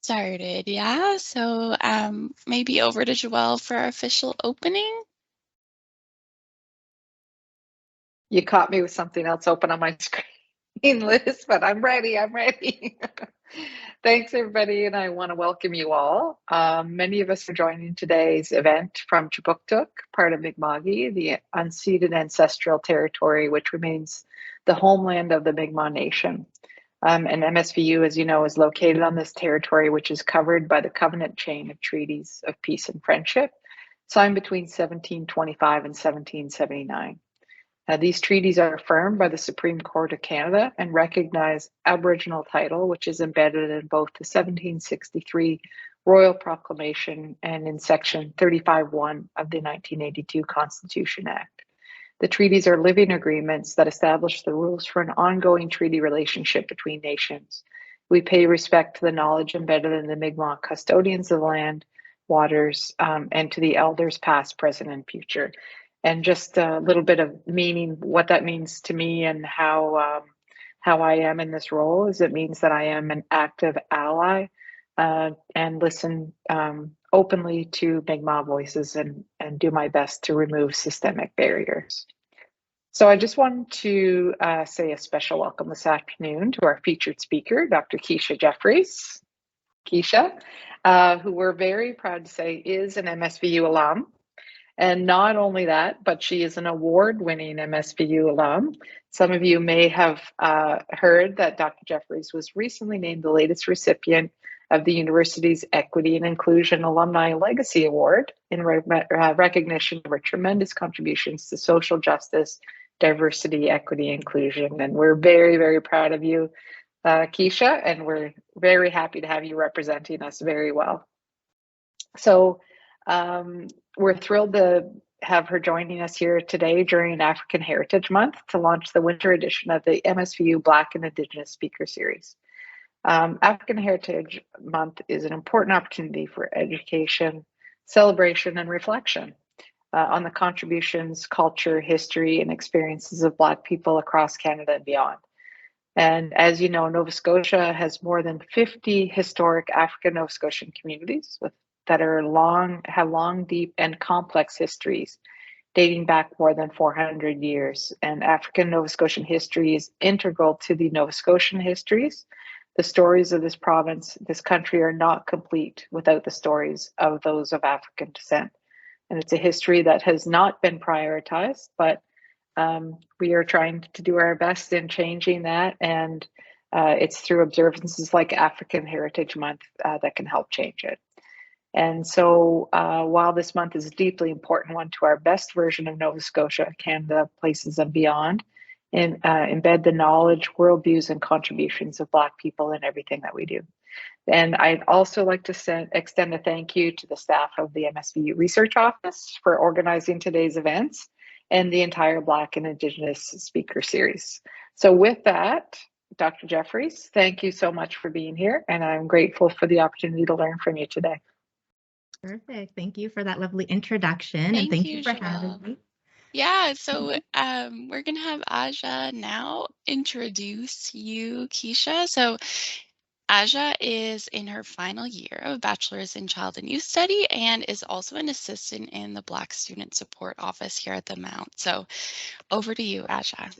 started, yeah. So maybe over to Joelle for our official opening. You caught me with something else open on my screen, Liz, but I'm ready. I'm ready. Thanks, everybody, and I want to welcome you all. Many of us are joining today's event from Chipuktuk, part of Mi'kma'ki, the unceded ancestral territory, which remains the homeland of the Mi'kmaq Nation. And MSVU, as you know, is located on this territory, which is covered by the covenant chain of treaties of peace and friendship, signed between 1725 and 1779. These treaties are affirmed by the Supreme Court of Canada and recognize Aboriginal title, which is embedded in both the 1763 Royal Proclamation and in Section 35(1) of the 1982 Constitution Act. The treaties are living agreements that establish the rules for an ongoing treaty relationship between nations. We pay respect to the knowledge embedded in the Mi'kmaq custodians of land, waters, and to the elders past, present, and future. And just a little bit of meaning, what that means to me and how I am in this role is it means that I am an active ally and listen openly to Mi'kmaq voices and do my best to remove systemic barriers. So I just wanted to say a special welcome this afternoon to our featured speaker, Dr. Keisha Jefferies. Keisha, who we're very proud to say is an MSVU alum. And not only that, but she is an award-winning MSVU alum. Some of you may have heard that Dr. Jefferies was recently named the latest recipient of the university's Equity and Inclusion Alumni Legacy Award in recognition of her tremendous contributions to social justice, diversity, equity, inclusion. And we're very, very proud of you, Keisha, and we're very happy to have you representing us very well. So we're thrilled to have her joining us here today during African Heritage Month to launch the winter edition of the MSVU Black and Indigenous Speaker Series. African Heritage Month is an important opportunity for education, celebration, and reflection on the contributions, culture, history, and experiences of Black people across Canada and beyond. And as you know, Nova Scotia has more than 50 historic African Nova Scotian communities that have long, deep, and complex histories dating back more than 400 years. And African Nova Scotian history is integral to the Nova Scotian histories. The stories of this province, this country, are not complete without the stories of those of African descent. And it's a history that has not been prioritized, but we are trying to do our best in changing that. And it's through observances like African Heritage Month that can help change it. And so while this month is a deeply important one to our best version of Nova Scotia, Canada, places and beyond, and embed the knowledge, worldviews, and contributions of Black people in everything that we do. And I'd also like to extend a thank you to the staff of the MSVU Research Office for organizing today's events and the entire Black and Indigenous Speaker Series. So with that, Dr. Jefferies, thank you so much for being here, and I'm grateful for the opportunity to learn from you today. Perfect. Thank you for that lovely introduction. And thank you for having me. Yeah, so we're going to have Aja now introduce you, Keisha. So Aja is in her final year of Bachelor's in Child and Youth Study and is also an assistant in the Black Student Support Office here at the Mount. So over to you, Aja.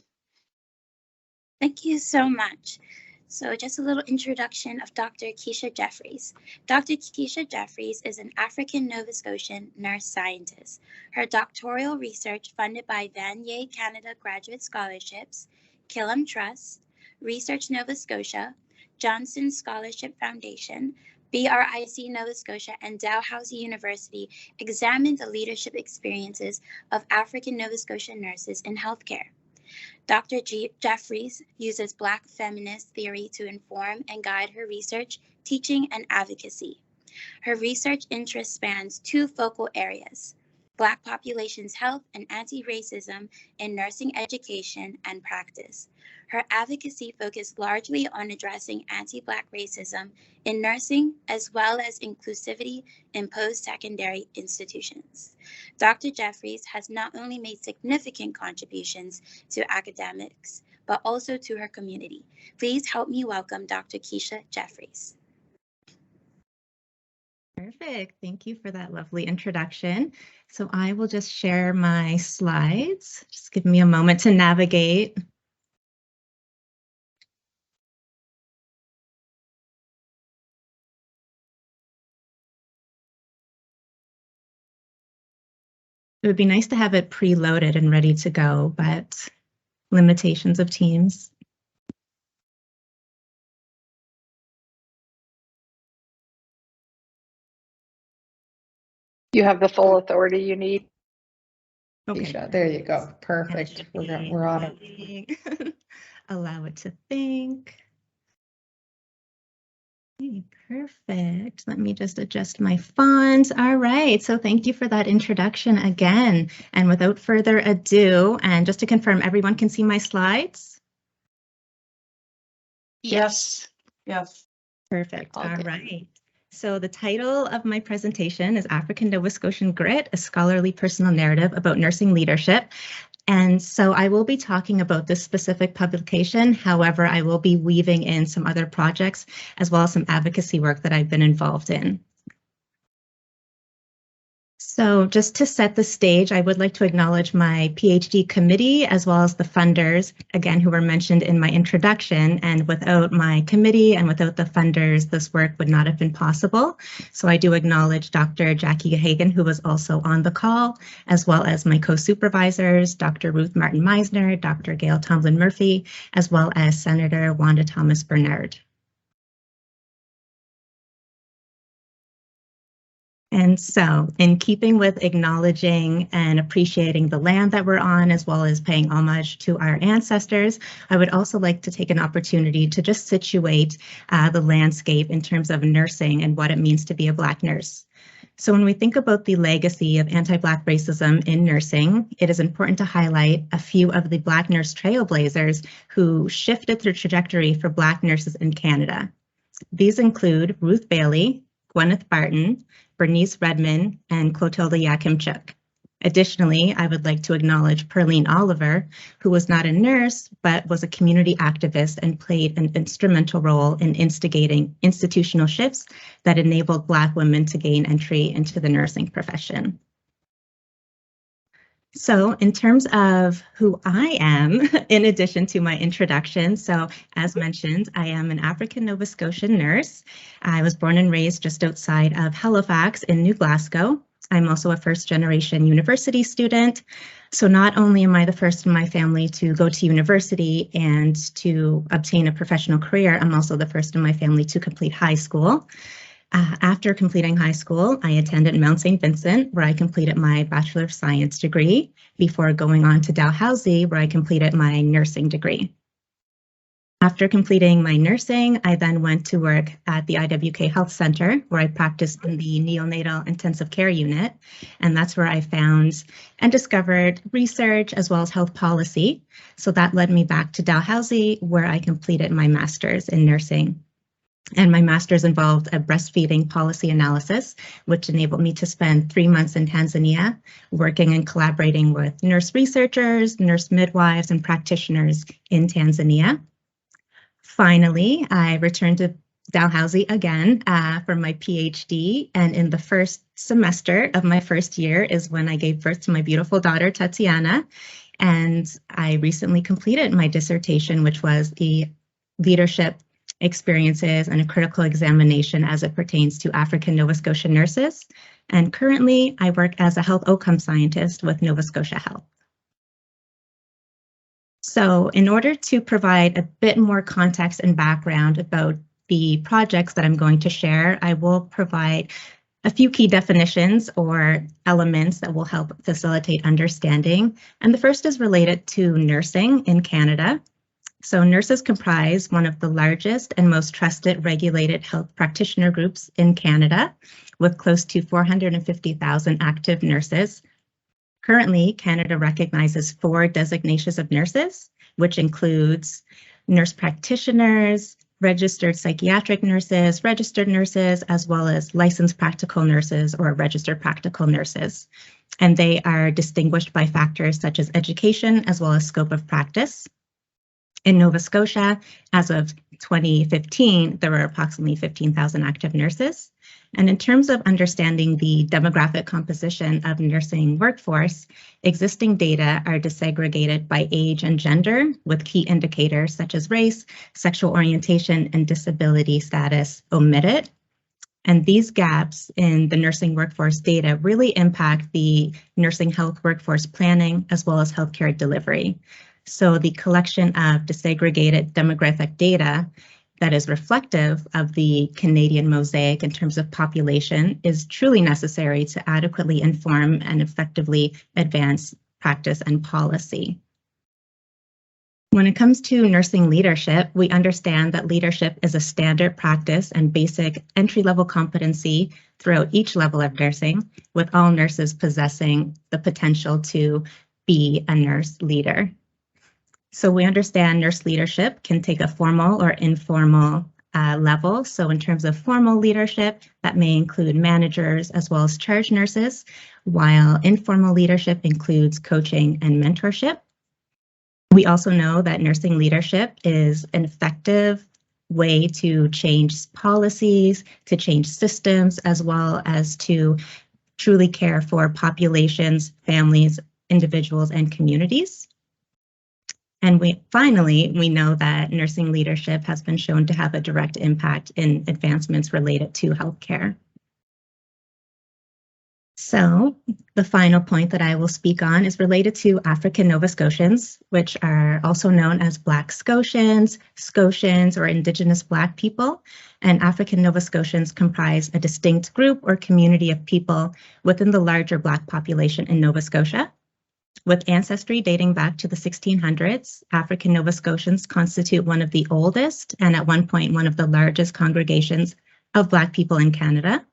Thank you so much. So just a little introduction of Dr. Keisha Jefferies. Dr. Keisha Jefferies is an African Nova Scotian nurse scientist. Her doctoral research funded by Vanier Canada Graduate Scholarships, Killam Trust, Research Nova Scotia, Johnson Scholarship Foundation, BRIC Nova Scotia, and Dalhousie University examined the leadership experiences of African Nova Scotian nurses in healthcare. Dr. Jefferies uses Black Feminist Theory to inform and guide her research, teaching, and advocacy. Her research interest spans two focal areas: Black populations' health and anti-racism in nursing education and practice. Her advocacy focused largely on addressing anti-Black racism in nursing, as well as inclusivity in post-secondary institutions. Dr. Jefferies has not only made significant contributions to academics, but also to her community. Please help me welcome Dr. Keisha Jefferies. Perfect. Thank you for that lovely introduction. So I will just share my slides. Just give me a moment to navigate. It would be nice to have it preloaded and ready to go, but limitations of Teams. You have the full authority you need. Okay. Keisha, there you go. Perfect. We're on it. Allow it to think. Okay, perfect. Let me just adjust my font. All right. So thank you for that introduction again. And without further ado, and just to confirm, everyone can see my slides? Yes. Yes. Perfect. All right. So the title of my presentation is African Nova Scotian Grit, a scholarly personal narrative about nursing leadership. And so I will be talking about this specific publication. However, I will be weaving in some other projects as well as some advocacy work that I've been involved in. So just to set the stage, I would like to acknowledge my PhD committee as well as the funders, again, who were mentioned in my introduction. And without my committee and without the funders, this work would not have been possible. So I do acknowledge Dr. Jackie Hagan, who was also on the call, as well as my co-supervisors, Dr. Ruth Martin Meisner, Dr. Gail Tomlin Murphy, as well as Senator Wanda Thomas Bernard. And so, in keeping with acknowledging and appreciating the land that we're on, as well as paying homage to our ancestors, I would also like to take an opportunity to just situate the landscape in terms of nursing and what it means to be a Black nurse. So when we think about the legacy of anti-Black racism in nursing, it is important to highlight a few of the Black nurse trailblazers who shifted the trajectory for Black nurses in Canada. These include Ruth Bailey, Gwyneth Barton, Bernice Redmond, and Clotilda Yakimchuk. Additionally, I would like to acknowledge Perline Oliver, who was not a nurse, but was a community activist and played an instrumental role in instigating institutional shifts that enabled Black women to gain entry into the nursing profession. So in terms of who I am, in addition to my introduction, so as mentioned, I am an African Nova Scotian nurse. I was born and raised just outside of Halifax in New Glasgow. I'm also a first-generation university student. So not only am I the first in my family to go to university and to obtain a professional career, I'm also the first in my family to complete high school. After completing high school, I attended Mount St. Vincent, where I completed my Bachelor of Science degree before going on to Dalhousie, where I completed my nursing degree. After completing my nursing, I then went to work at the IWK Health Center, where I practiced in the neonatal intensive care unit. And that's where I found and discovered research as well as health policy. So that led me back to Dalhousie, where I completed my master's in nursing. And my master's involved a breastfeeding policy analysis, which enabled me to spend 3 months in Tanzania, working and collaborating with nurse researchers, nurse midwives, and practitioners in Tanzania. Finally, I returned to Dalhousie again for my PhD, and in the first semester of my first year is when I gave birth to my beautiful daughter, Tatiana, and I recently completed my dissertation, which was the leadership experiences and a critical examination as it pertains to African Nova Scotian nurses. And currently, I work as a health outcome scientist with Nova Scotia Health. So in order to provide a bit more context and background about the projects that I'm going to share, I will provide a few key definitions or elements that will help facilitate understanding. And the first is related to nursing in Canada. So nurses comprise one of the largest and most trusted regulated health practitioner groups in Canada, with close to 450,000 active nurses. Currently, Canada recognizes 4 designations of nurses, which includes nurse practitioners, registered psychiatric nurses, registered nurses, as well as licensed practical nurses or registered practical nurses. And they are distinguished by factors such as education as well as scope of practice. In Nova Scotia, as of 2015, there were approximately 15,000 active nurses. And in terms of understanding the demographic composition of nursing workforce, existing data are disaggregated by age and gender, with key indicators such as race, sexual orientation, and disability status omitted. And these gaps in the nursing workforce data really impact the nursing health workforce planning as well as healthcare delivery. So the collection of disaggregated demographic data that is reflective of the Canadian mosaic in terms of population is truly necessary to adequately inform and effectively advance practice and policy. When it comes to nursing leadership, we understand that leadership is a standard practice and basic entry-level competency throughout each level of nursing, with all nurses possessing the potential to be a nurse leader. So we understand nurse leadership can take a formal or informal level. So in terms of formal leadership, that may include managers as well as charge nurses, while informal leadership includes coaching and mentorship. We also know that nursing leadership is an effective way to change policies, to change systems, as well as to truly care for populations, families, individuals, and communities. And finally, we know that nursing leadership has been shown to have a direct impact in advancements related to healthcare. So the final point that I will speak on is related to African Nova Scotians, which are also known as Black Scotians, Scotians, or Indigenous Black people. And African Nova Scotians comprise a distinct group or community of people within the larger Black population in Nova Scotia. With ancestry dating back to the 1600s, African Nova Scotians constitute one of the oldest and at one point one of the largest congregations of Black people in Canada.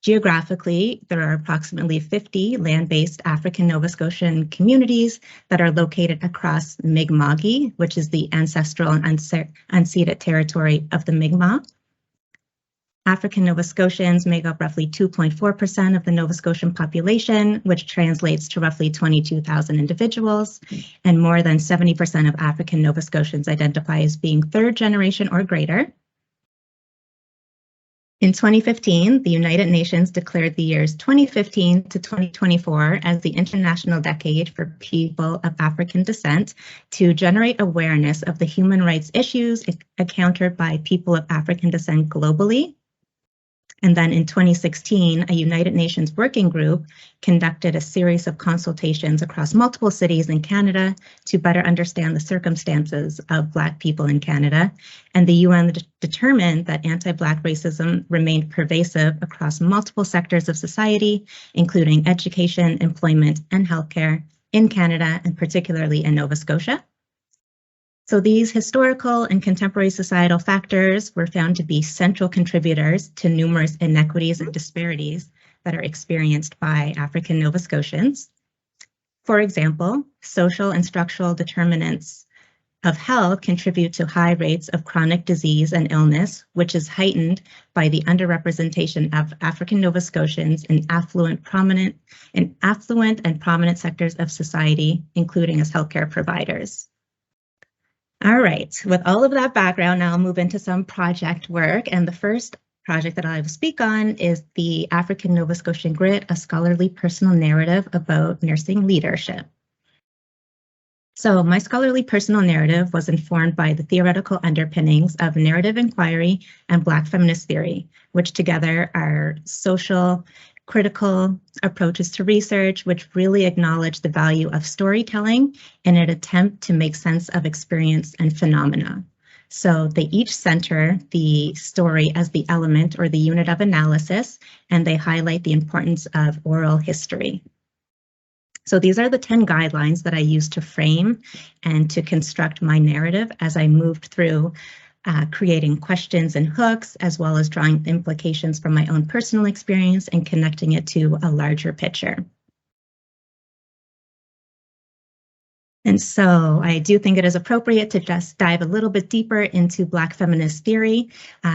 Geographically, there are approximately 50 land-based African Nova Scotian communities that are located across Mi'kma'ki, which is the ancestral and unceded territory of the Mi'kmaq. African Nova Scotians make up roughly 2.4% of the Nova Scotian population, which translates to roughly 22,000 individuals, and more than 70% of African Nova Scotians identify as being third generation or greater. In 2015, the United Nations declared the years 2015 to 2024 as the International Decade for People of African Descent to generate awareness of the human rights issues encountered by people of African descent globally. And then in 2016, a United Nations working group conducted a series of consultations across multiple cities in Canada to better understand the circumstances of Black people in Canada. And the UN determined that anti-Black racism remained pervasive across multiple sectors of society, including education, employment, and healthcare in Canada, and particularly in Nova Scotia. So these historical and contemporary societal factors were found to be central contributors to numerous inequities and disparities that are experienced by African Nova Scotians. For example, social and structural determinants of health contribute to high rates of chronic disease and illness, which is heightened by the underrepresentation of African Nova Scotians in affluent and prominent sectors of society, including as healthcare providers. All right, with all of that background, now I'll move into some project work. And the first project that I will speak on is the African Nova Scotian Grit, a scholarly personal narrative about nursing leadership. So my scholarly personal narrative was informed by the theoretical underpinnings of narrative inquiry and Black Feminist Theory, which together are social, critical approaches to research, which really acknowledge the value of storytelling in an attempt to make sense of experience and phenomena. So they each center the story as the element or the unit of analysis, and they highlight the importance of oral history. So these are the 10 guidelines that I used to frame and to construct my narrative as I moved through creating questions and hooks, as well as drawing implications from my own personal experience and connecting it to a larger picture. And so I do think it is appropriate to just dive a little bit deeper into Black Feminist Theory,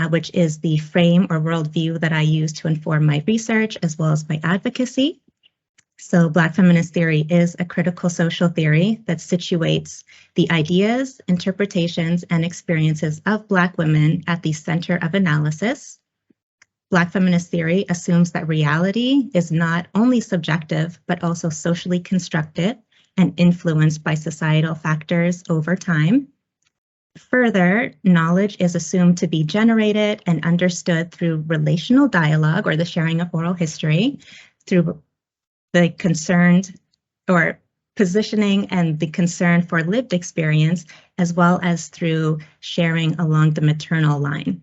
which is the frame or worldview that I use to inform my research as well as my advocacy. So Black Feminist Theory is a critical social theory that situates the ideas, interpretations, and experiences of Black women at the center of analysis. Black Feminist Theory assumes that reality is not only subjective, but also socially constructed and influenced by societal factors over time. Further, knowledge is assumed to be generated and understood through relational dialogue or the sharing of oral history, through the concerned or positioning and the concern for lived experience, as well as through sharing along the maternal line.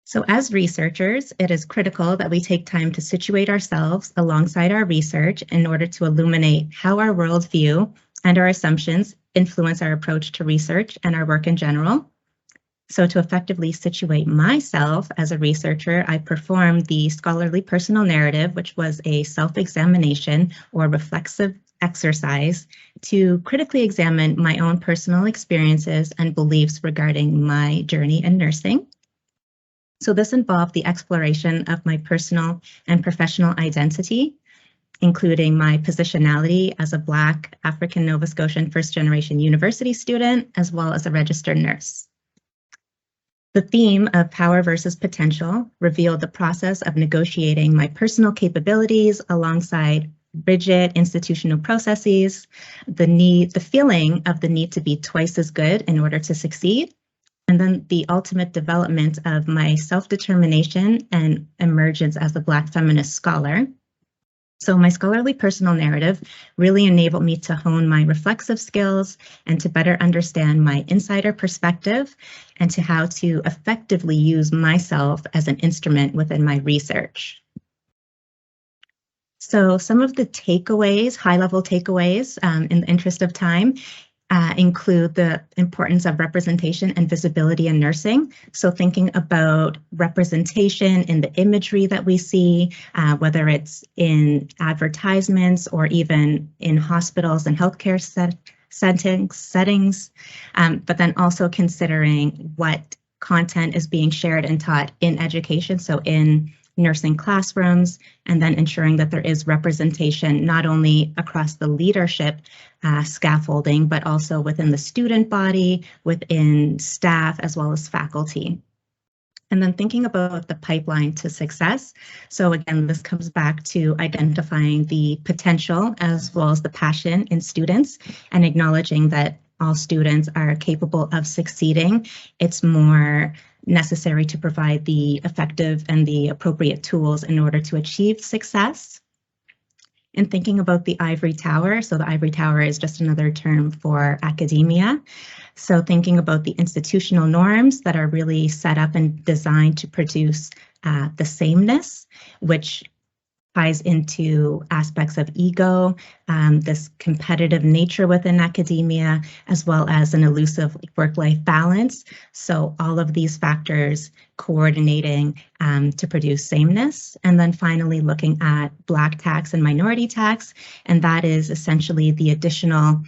So as researchers, it is critical that we take time to situate ourselves alongside our research in order to illuminate how our worldview and our assumptions influence our approach to research and our work in general. So to effectively situate myself as a researcher, I performed the scholarly personal narrative, which was a self-examination or reflexive exercise to critically examine my own personal experiences and beliefs regarding my journey in nursing. So this involved the exploration of my personal and professional identity, including my positionality as a Black African Nova Scotian first-generation university student, as well as a registered nurse. The theme of power versus potential revealed the process of negotiating my personal capabilities alongside rigid institutional processes, the feeling of the need to be twice as good in order to succeed, and then the ultimate development of my self-determination and emergence as a Black feminist scholar. So my scholarly personal narrative really enabled me to hone my reflexive skills and to better understand my insider perspective and to how to effectively use myself as an instrument within my research. So some of the takeaways, high-level takeaways in the interest of time, include the importance of representation and visibility in nursing. So thinking about representation in the imagery that we see, whether it's in advertisements or even in hospitals and healthcare settings, but then also considering what content is being shared and taught in education, so in nursing classrooms, and then ensuring that there is representation not only across the leadership scaffolding, but also within the student body, within staff, as well as faculty. And then thinking about the pipeline to success. So again, this comes back to identifying the potential as well as the passion in students and acknowledging that all students are capable of succeeding. It's more necessary to provide the effective and the appropriate tools in order to achieve success. And thinking about the ivory tower, so the ivory tower is just another term for academia. So thinking about the institutional norms that are really set up and designed to produce the sameness, which ties into aspects of ego, this competitive nature within academia, as well as an elusive work-life balance. So all of these factors coordinating to produce sameness. And then finally looking at Black tax and minority tax, and that is essentially the additional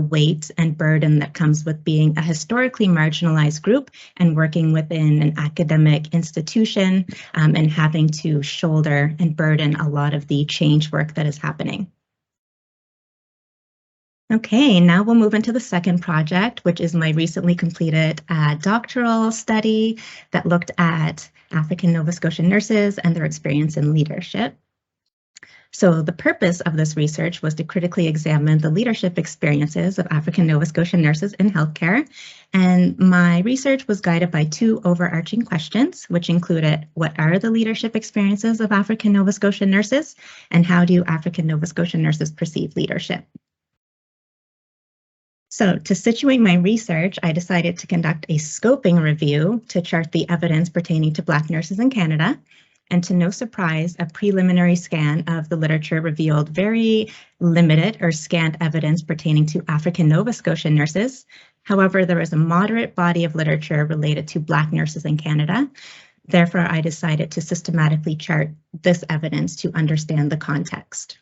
weight and burden that comes with being a historically marginalized group and working within an academic institution and having to shoulder and burden a lot of the change work that is happening. Okay, now we'll move into the second project, which is my recently completed doctoral study that looked at African Nova Scotian nurses and their experience in leadership. So the purpose of this research was to critically examine the leadership experiences of African Nova Scotian nurses in healthcare. And my research was guided by two overarching questions, which included what are the leadership experiences of African Nova Scotian nurses, and how do African Nova Scotian nurses perceive leadership? So to situate my research, I decided to conduct a scoping review to chart the evidence pertaining to Black nurses in Canada. And to no surprise, a preliminary scan of the literature revealed very limited or scant evidence pertaining to African Nova Scotian nurses. However, there is a moderate body of literature related to Black nurses in Canada. Therefore, I decided to systematically chart this evidence to understand the context.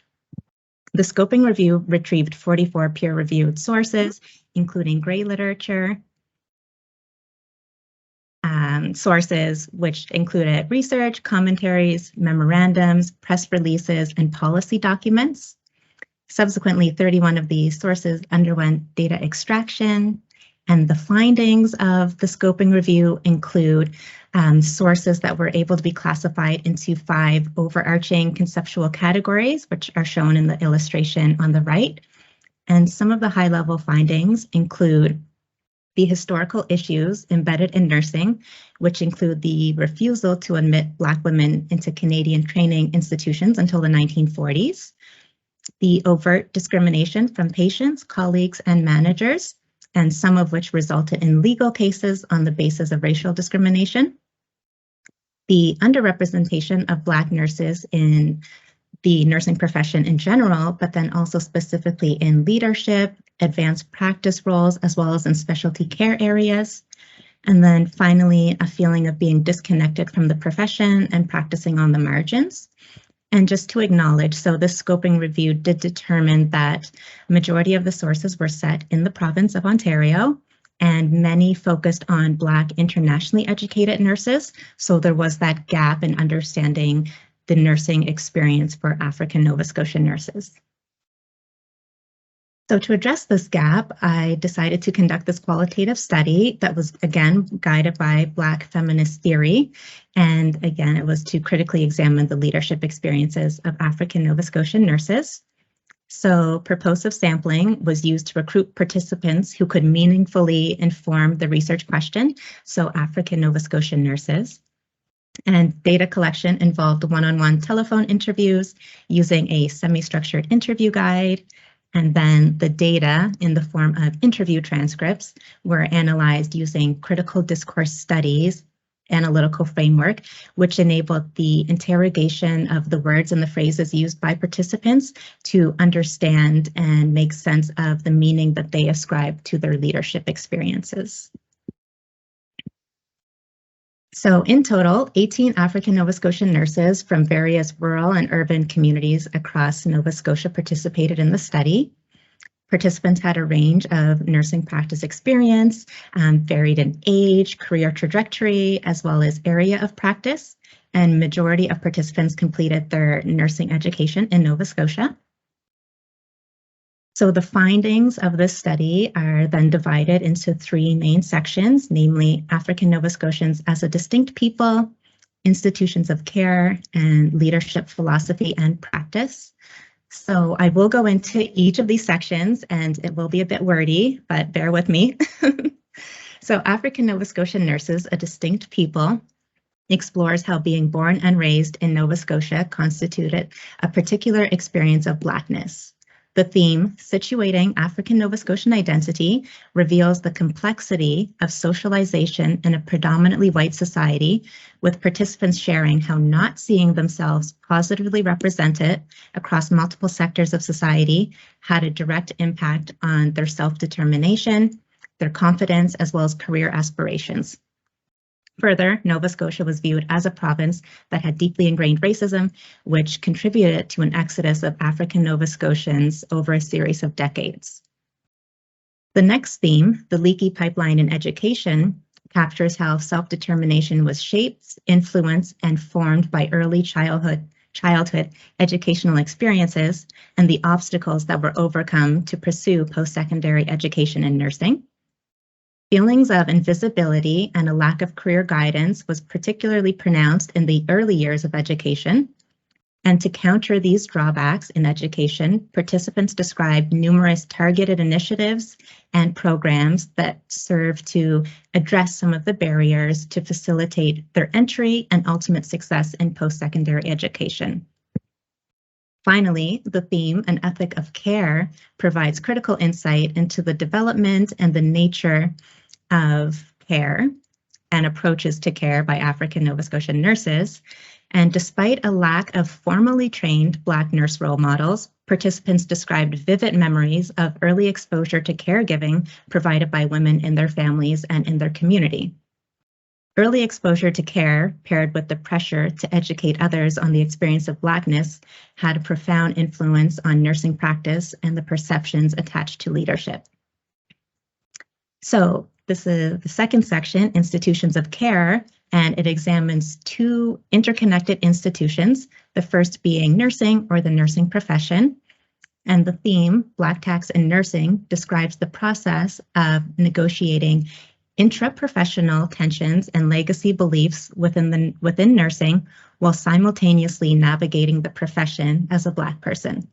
The scoping review retrieved 44 peer-reviewed sources, including gray literature, sources, which included research, commentaries, memorandums, press releases, and policy documents. Subsequently, 31 of these sources underwent data extraction, and the findings of the scoping review include sources that were able to be classified into 5 overarching conceptual categories, which are shown in the illustration on the right. And some of the high-level findings include the historical issues embedded in nursing, which include the refusal to admit Black women into Canadian training institutions until the 1940s, the overt discrimination from patients, colleagues, and managers, and some of which resulted in legal cases on the basis of racial discrimination, the underrepresentation of Black nurses in the nursing profession in general, but then also specifically in leadership, advanced practice roles, as well as in specialty care areas. And then finally, a feeling of being disconnected from the profession and practicing on the margins. And just to acknowledge, so this scoping review did determine that majority of the sources were set in the province of Ontario, and many focused on Black internationally educated nurses. So there was that gap in understanding the nursing experience for African Nova Scotian nurses. So to address this gap, I decided to conduct this qualitative study that was, again, guided by Black Feminist Theory. And again, it was to critically examine the leadership experiences of African Nova Scotian nurses. So purposive sampling was used to recruit participants who could meaningfully inform the research question, so African Nova Scotian nurses. And data collection involved one-on-one telephone interviews using a semi-structured interview guide. And then the data in the form of interview transcripts were analyzed using critical discourse studies analytical framework, which enabled the interrogation of the words and the phrases used by participants to understand and make sense of the meaning that they ascribe to their leadership experiences. So in total, 18 African Nova Scotian nurses from various rural and urban communities across Nova Scotia participated in the study. Participants had a range of nursing practice experience, varied in age, career trajectory, as well as area of practice, and majority of participants completed their nursing education in Nova Scotia. So the findings of this study are then divided into 3 main sections, namely African Nova Scotians as a distinct people, institutions of care, and leadership philosophy and practice. So I will go into each of these sections and it will be a bit wordy, but bear with me. So African Nova Scotian nurses, a distinct people, explores how being born and raised in Nova Scotia constituted a particular experience of Blackness. The theme, Situating African Nova Scotian Identity, reveals the complexity of socialization in a predominantly white society, with participants sharing how not seeing themselves positively represented across multiple sectors of society had a direct impact on their self-determination, their confidence, as well as career aspirations. Further, Nova Scotia was viewed as a province that had deeply ingrained racism, which contributed to an exodus of African Nova Scotians over a series of decades. The next theme, the leaky pipeline in education, captures how self-determination was shaped, influenced, and formed by early childhood educational experiences and the obstacles that were overcome to pursue post-secondary education in nursing. Feelings of invisibility and a lack of career guidance was particularly pronounced in the early years of education. And to counter these drawbacks in education, participants described numerous targeted initiatives and programs that serve to address some of the barriers to facilitate their entry and ultimate success in post-secondary education. Finally, the theme, An Ethic of Care, provides critical insight into the development and the nature of care and approaches to care by African Nova Scotian nurses. And despite a lack of formally trained Black nurse role models, participants described vivid memories of early exposure to caregiving provided by women in their families and in their community. Early exposure to care, paired with the pressure to educate others on the experience of Blackness, had a profound influence on nursing practice and the perceptions attached to leadership. So, This is the second section, Institutions of Care, and it examines two interconnected institutions, the first being nursing or the nursing profession. And the theme, Black Tax in Nursing, describes the process of negotiating intraprofessional tensions and legacy beliefs within nursing while simultaneously navigating the profession as a Black person.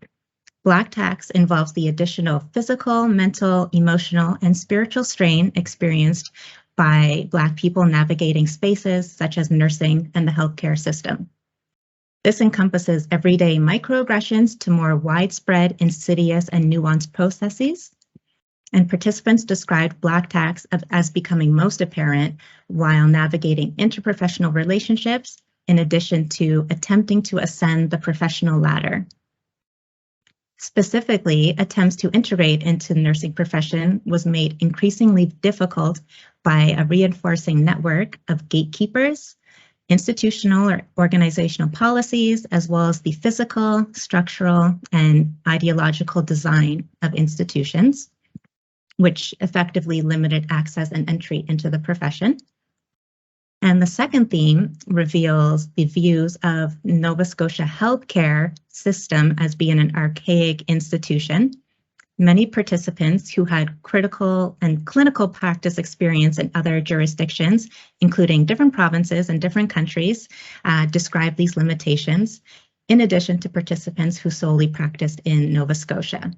Black tax involves the additional physical, mental, emotional, and spiritual strain experienced by Black people navigating spaces such as nursing and the healthcare system. This encompasses everyday microaggressions to more widespread, insidious, and nuanced processes. And participants described Black tax as becoming most apparent while navigating interprofessional relationships, in addition to attempting to ascend the professional ladder. Specifically, attempts to integrate into the nursing profession was made increasingly difficult by a reinforcing network of gatekeepers, institutional or organizational policies, as well as the physical, structural, and ideological design of institutions, which effectively limited access and entry into the profession. And the second theme reveals the views of Nova Scotia healthcare system as being an archaic institution. Many participants who had critical and clinical practice experience in other jurisdictions, including different provinces and different countries, described these limitations, in addition to participants who solely practiced in Nova Scotia.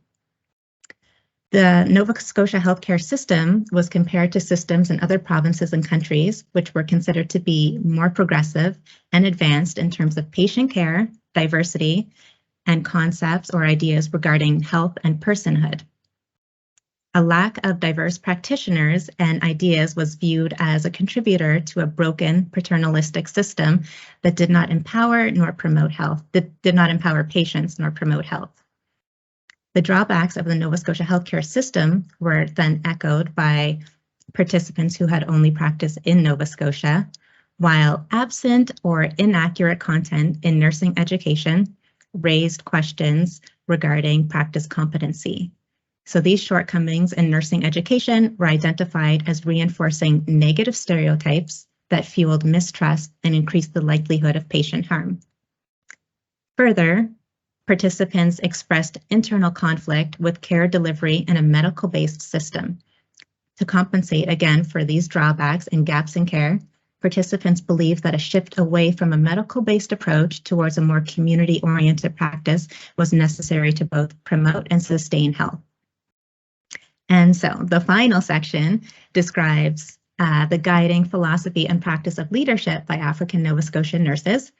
The Nova Scotia healthcare system was compared to systems in other provinces and countries, which were considered to be more progressive and advanced in terms of patient care, diversity, and concepts or ideas regarding health and personhood. A lack of diverse practitioners and ideas was viewed as a contributor to a broken paternalistic system that did not empower nor promote health, that did not empower patients nor promote health. The drawbacks of the Nova Scotia healthcare system were then echoed by participants who had only practiced in Nova Scotia, while absent or inaccurate content in nursing education raised questions regarding practice competency. So these shortcomings in nursing education were identified as reinforcing negative stereotypes that fueled mistrust and increased the likelihood of patient harm. Further, participants expressed internal conflict with care delivery in a medical-based system. To compensate again for these drawbacks and gaps in care, participants believed that a shift away from a medical-based approach towards a more community-oriented practice was necessary to both promote and sustain health. And so the final section describes the guiding philosophy and practice of leadership by African Nova Scotian nurses.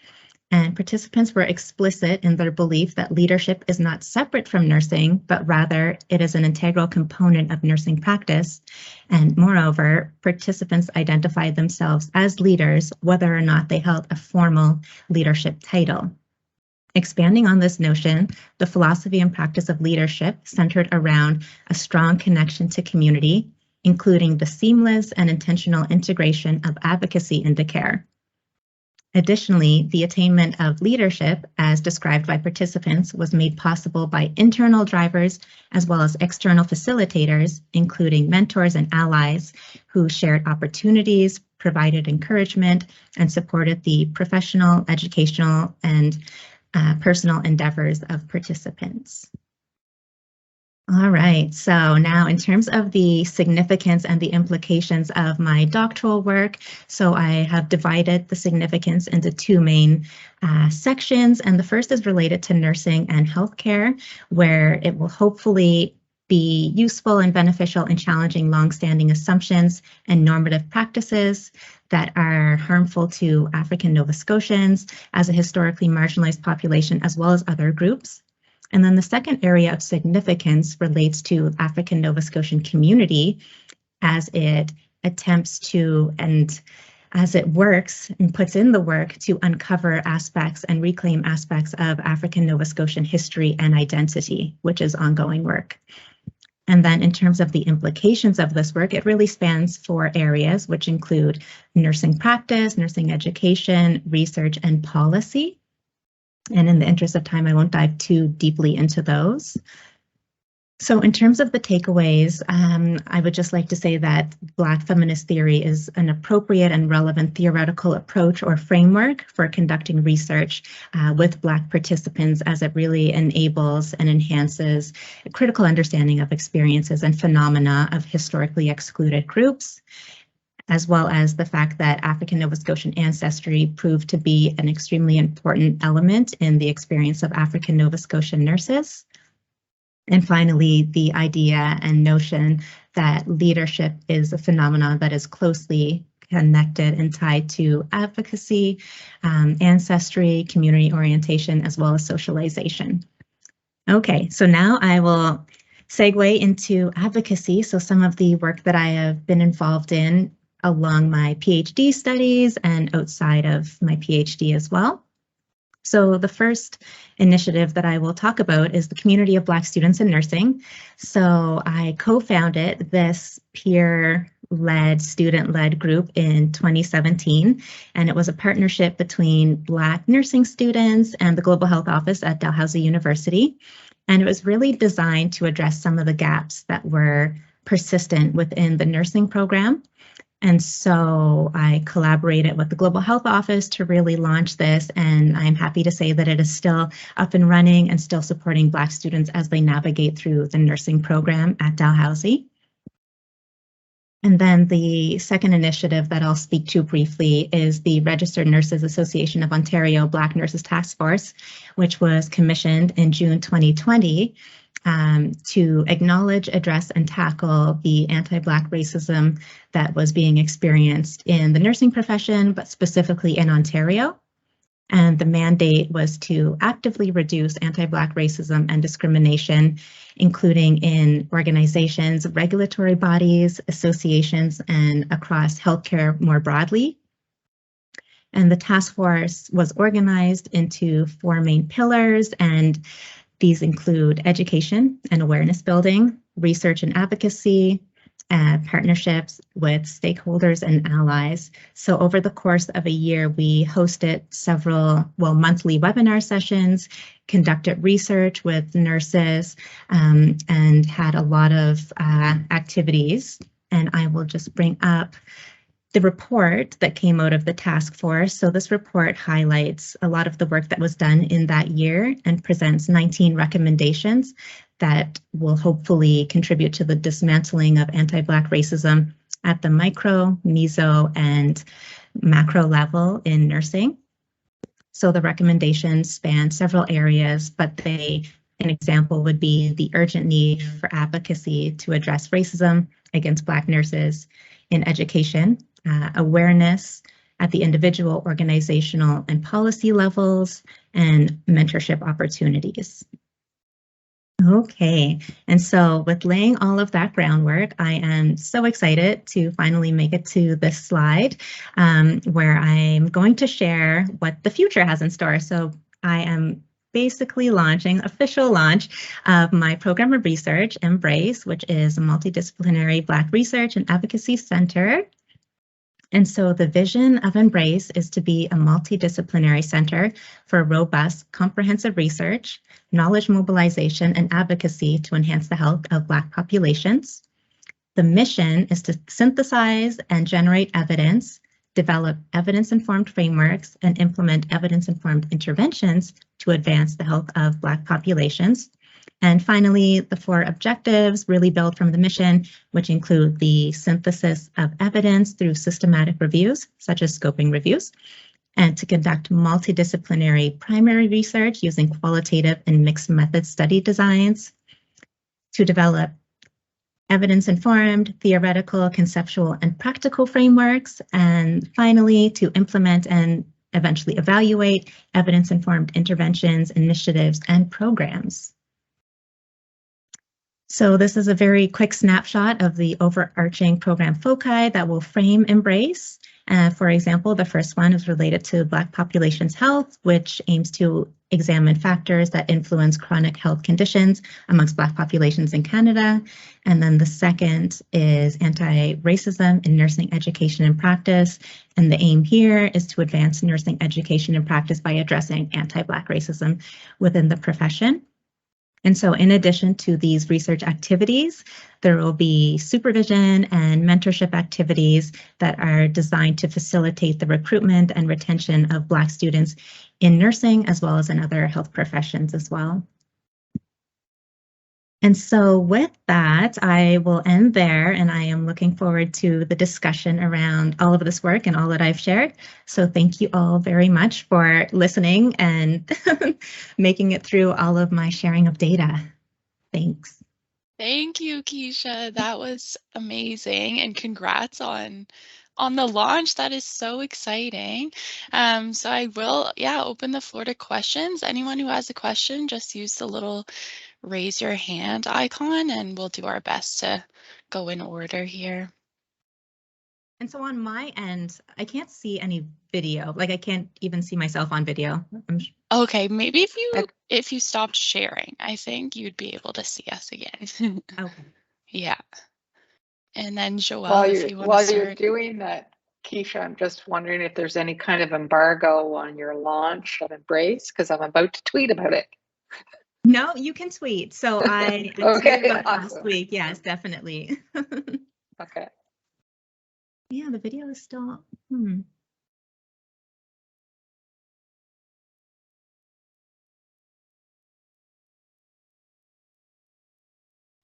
And participants were explicit in their belief that leadership is not separate from nursing, but rather it is an integral component of nursing practice. And moreover, participants identified themselves as leaders, whether or not they held a formal leadership title. Expanding on this notion, the philosophy and practice of leadership centered around a strong connection to community, including the seamless and intentional integration of advocacy into care. Additionally, the attainment of leadership, as described by participants, was made possible by internal drivers as well as external facilitators, including mentors and allies who shared opportunities, provided encouragement, and supported the professional, educational, and personal endeavors of participants. All right, so now in terms of the significance and the implications of my doctoral work, so I have divided the significance into two main sections, and the first is related to nursing and healthcare, where it will hopefully be useful and beneficial in challenging longstanding assumptions and normative practices that are harmful to African Nova Scotians as a historically marginalized population, as well as other groups. And then the second area of significance relates to African Nova Scotian community as it attempts to, and as it works and puts in the work to uncover aspects and reclaim aspects of African Nova Scotian history and identity, which is ongoing work. And then in terms of the implications of this work, it really spans 4 areas, which include nursing practice, nursing education, research, and policy. And in the interest of time, I won't dive too deeply into those. So in terms of the takeaways, I would just like to say that Black Feminist Theory is an appropriate and relevant theoretical approach or framework for conducting research with Black participants, as it really enables and enhances a critical understanding of experiences and phenomena of historically excluded groups, as well as the fact that African Nova Scotian ancestry proved to be an extremely important element in the experience of African Nova Scotian nurses. And finally, the idea and notion that leadership is a phenomenon that is closely connected and tied to advocacy, ancestry, community orientation, as well as socialization. Okay, so now I will segue into advocacy. So some of the work that I have been involved in along my PhD studies and outside of my PhD as well. So the first initiative that I will talk about is the Community of Black Students in Nursing. So I co-founded this peer-led, student-led group in 2017, and it was a partnership between Black nursing students and the Global Health Office at Dalhousie University. And it was really designed to address some of the gaps that were persistent within the nursing program. And so I collaborated with the Global Health Office to really launch this, and I'm happy to say that it is still up and running and still supporting Black students as they navigate through the nursing program at Dalhousie. And then the second initiative that I'll speak to briefly is the Registered Nurses Association of Ontario Black Nurses Task Force, which was commissioned in June 2020. To acknowledge, address, and tackle the anti-Black racism that was being experienced in the nursing profession, but specifically in Ontario. And the mandate was to actively reduce anti-Black racism and discrimination, including in organizations, regulatory bodies, associations, and across healthcare more broadly. And the task force was organized into 4 main pillars, and these include education and awareness building, research and advocacy, partnerships with stakeholders and allies. So over the course of a year, we hosted several, monthly webinar sessions, conducted research with nurses, and had a lot of activities. And I will just bring up the report that came out of the task force. So this report highlights a lot of the work that was done in that year and presents 19 recommendations that will hopefully contribute to the dismantling of anti-Black racism at the micro, meso, and macro level in nursing. So the recommendations span several areas, but an example would be the urgent need for advocacy to address racism against Black nurses in education, awareness at the individual, organizational, and policy levels, and mentorship opportunities. Okay, and so with laying all of that groundwork, I am so excited to finally make it to this slide where I'm going to share what the future has in store. So I am basically official launch of my program of research, Embrace, which is a multidisciplinary Black research and advocacy center. And so the vision of Embrace is to be a multidisciplinary center for robust, comprehensive research, knowledge mobilization, and advocacy to enhance the health of Black populations. The mission is to synthesize and generate evidence, develop evidence-informed frameworks, and implement evidence-informed interventions to advance the health of Black populations. And finally, the 4 objectives really build from the mission, which include the synthesis of evidence through systematic reviews, such as scoping reviews, and to conduct multidisciplinary primary research using qualitative and mixed method study designs, to develop evidence-informed, theoretical, conceptual, and practical frameworks, and finally, to implement and eventually evaluate evidence-informed interventions, initiatives, and programs. So this is a very quick snapshot of the overarching program foci that will frame Embrace. For example, the first one is related to Black populations' health, which aims to examine factors that influence chronic health conditions amongst Black populations in Canada. And then the second is anti-racism in nursing education and practice. And the aim here is to advance nursing education and practice by addressing anti-Black racism within the profession. And so in addition to these research activities, there will be supervision and mentorship activities that are designed to facilitate the recruitment and retention of Black students in nursing as well as in other health professions as well. And so with that, I will end there, and I am looking forward to the discussion around all of this work and all that I've shared. So thank you all very much for listening and making it through all of my sharing of data. Thanks. Thank you, Keisha. That was amazing, and congrats on the launch. That is so exciting. So I will, open the floor to questions. Anyone who has a question, just use the little raise your hand icon, and we'll do our best to go in order here. And so on my end, I can't see any video. Like I can't even see myself on video. Okay, maybe if you stopped sharing, I think you'd be able to see us again. Okay. Yeah. And then Joelle, While if you want to start. you're doing that, Keisha, I'm just wondering if there's any kind of embargo on your launch of Embrace, because I'm about to tweet about it. No, you can tweet. So I tweeted about last week. Yes, definitely. Okay. Yeah, the video is still.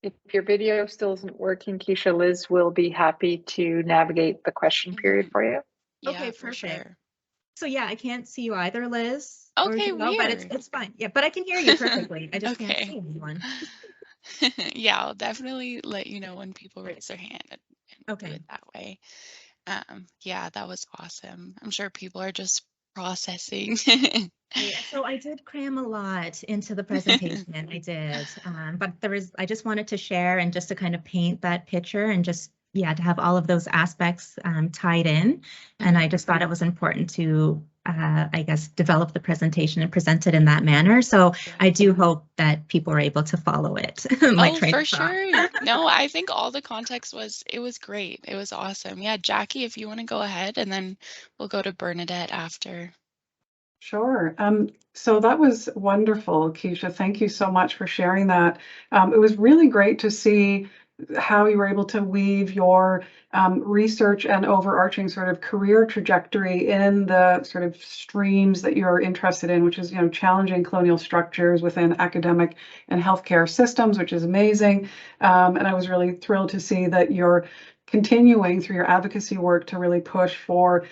If your video still isn't working, Keisha, Liz will be happy to navigate the question period for you. Yeah, okay, for perfect. Sure. So yeah, I can't see you either, Liz. Okay, weird. But it's fine. Yeah, but I can hear you perfectly. I just can't see anyone. Yeah, I'll definitely let you know when people raise their hand and do it that way. Yeah, that was awesome. I'm sure people are just processing. So I did cram a lot into the presentation. I did, but I just wanted to share and just to kind of paint that picture and just, to have all of those aspects tied in. And I just thought it was important to, I guess, develop the presentation and present it in that manner. So I do hope that people are able to follow it. For sure. No, I think all the context was great. It was awesome. Yeah, Jackie, if you want to go ahead, and then we'll go to Bernadette after. Sure. So that was wonderful, Keisha. Thank you so much for sharing that. It was really great to see how you were able to weave your research and overarching sort of career trajectory in the sort of streams that you're interested in, which is, challenging colonial structures within academic and healthcare systems, which is amazing. And I was really thrilled to see that you're continuing through your advocacy work to really push for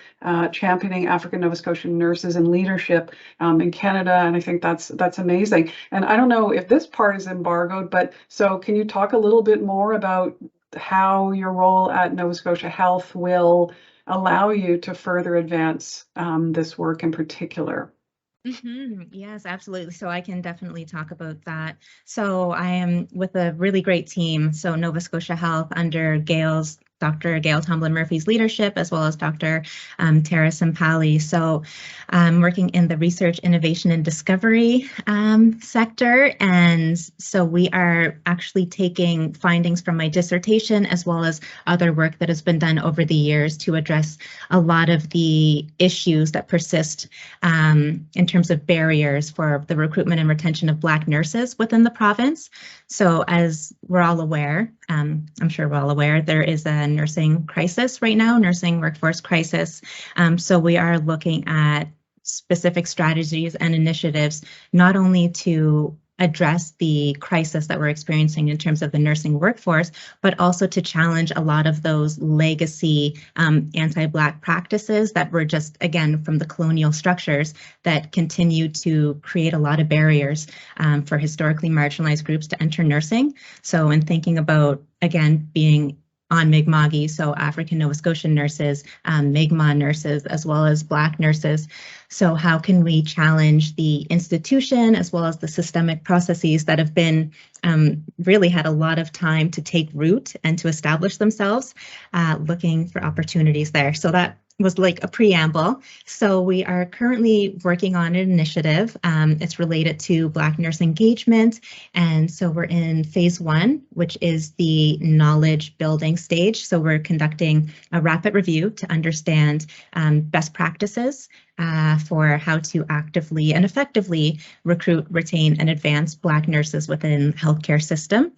championing African Nova Scotian nurses and leadership in Canada. And I think that's amazing. And I don't know if this part is embargoed, but so can you talk a little bit more about how your role at Nova Scotia Health will allow you to further advance this work in particular? Yes, absolutely. So I can definitely talk about that. So I am with a really great team. So Nova Scotia Health under Dr. Gail Tomlin-Murphy's leadership, as well as Dr. Tara Sampali. So I'm working in the research, innovation, and discovery sector. And so we are actually taking findings from my dissertation, as well as other work that has been done over the years to address a lot of the issues that persist in terms of barriers for the recruitment and retention of Black nurses within the province. So as we're all aware, I'm sure we're all aware, there is a nursing crisis right now, nursing workforce crisis. So we are looking at specific strategies and initiatives, not only to address the crisis that we're experiencing in terms of the nursing workforce, but also to challenge a lot of those legacy anti-Black practices that were just, again, from the colonial structures that continue to create a lot of barriers for historically marginalized groups to enter nursing. So in thinking about, again, being on Mi'kma'ki, so African Nova Scotian nurses, Mi'kmaq nurses, as well as Black nurses. So how can we challenge the institution as well as the systemic processes that have been really had a lot of time to take root and to establish themselves, looking for opportunities there. So that was like a preamble. So we are currently working on an initiative. It's related to Black nurse engagement. And so we're in phase 1, which is the knowledge building stage. So we're conducting a rapid review to understand best practices for how to actively and effectively recruit, retain, and advance Black nurses within the healthcare system.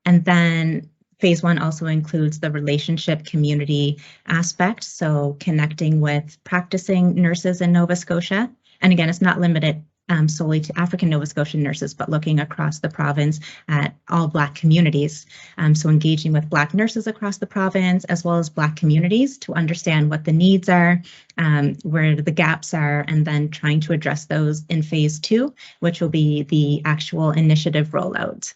And then phase 1 also includes the relationship community aspect, so connecting with practicing nurses in Nova Scotia. And again, it's not limited solely to African Nova Scotian nurses, but looking across the province at all Black communities. So engaging with Black nurses across the province, as well as Black communities to understand what the needs are, where the gaps are, and then trying to address those in phase 2, which will be the actual initiative rollout.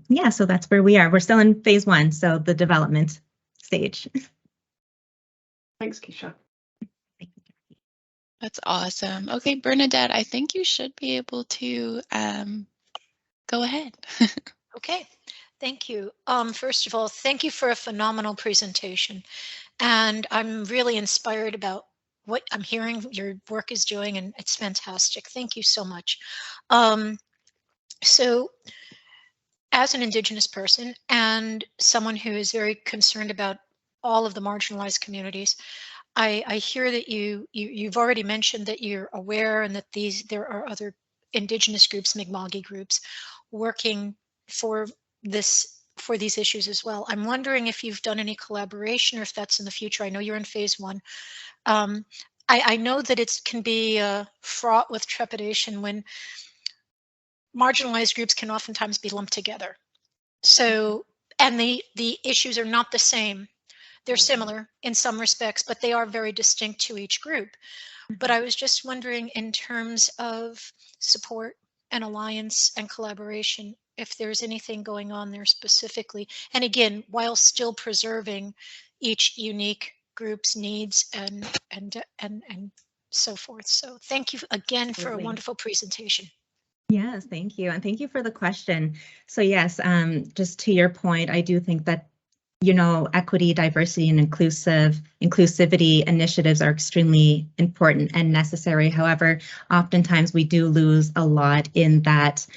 Yeah, so that's where we are. We're still in phase 1, so the development stage. Thanks, Keisha. That's awesome. Okay, Bernadette, I think you should be able to go ahead. Okay, thank you. First of all, thank you for a phenomenal presentation. And I'm really inspired about what I'm hearing your work is doing, and it's fantastic. Thank you so much. So as an Indigenous person and someone who is very concerned about all of the marginalized communities, I hear that you've already mentioned that you're aware and that there are other Indigenous groups, Mi'kmaq groups, working for these issues as well. I'm wondering if you've done any collaboration or if that's in the future. I know you're in phase 1. I know that it can be fraught with trepidation when marginalized groups can oftentimes be lumped together. So, and the issues are not the same. They're similar in some respects, but they are very distinct to each group. But I was just wondering, in terms of support and alliance and collaboration, if there's anything going on there specifically. And again, while still preserving each unique group's needs and so forth. So thank you again for a wonderful presentation. Yes, thank you. And thank you for the question. So yes, just to your point, I do think that, you know, equity, diversity, and inclusivity initiatives are extremely important and necessary. However, oftentimes we do lose a lot in that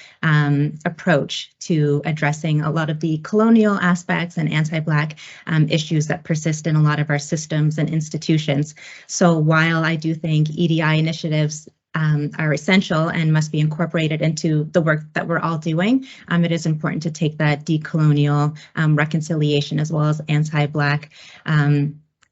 approach to addressing a lot of the colonial aspects and anti-Black issues that persist in a lot of our systems and institutions. So while I do think EDI initiatives are essential and must be incorporated into the work that we're all doing, it is important to take that decolonial reconciliation as well as anti-Black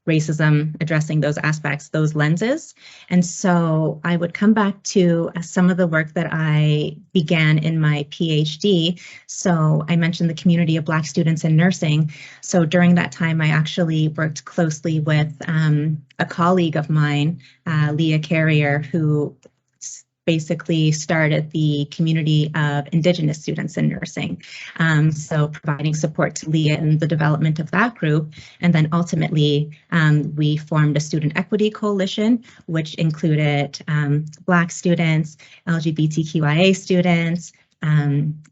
racism, addressing those aspects, those lenses. And so I would come back to some of the work that I began in my PhD. So I mentioned the community of Black students in nursing. So during that time, I actually worked closely with a colleague of mine, Leah Carrier, who basically started the community of Indigenous students in nursing. So providing support to Leah in the development of that group. And then ultimately, we formed a student equity coalition, which included Black students, LGBTQIA students,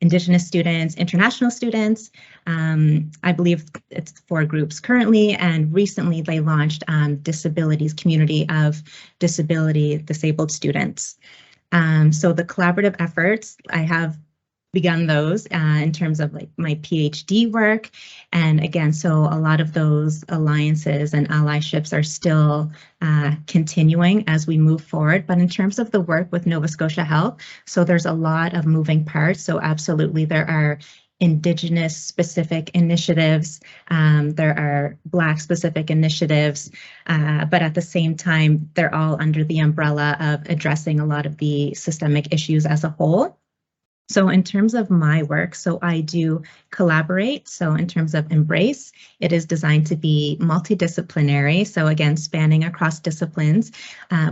Indigenous students, international students. I believe it's 4 groups currently, and recently they launched Disabilities Community of Disabled Students. So the collaborative efforts, I have begun those in terms of like my PhD work. And again, so a lot of those alliances and allyships are still continuing as we move forward. But in terms of the work with Nova Scotia Health, so there's a lot of moving parts. So absolutely there are Indigenous specific initiatives, there are Black specific initiatives, but at the same time, they're all under the umbrella of addressing a lot of the systemic issues as a whole. So in terms of my work, so I do collaborate. So in terms of Embrace, it is designed to be multidisciplinary. So again, spanning across disciplines,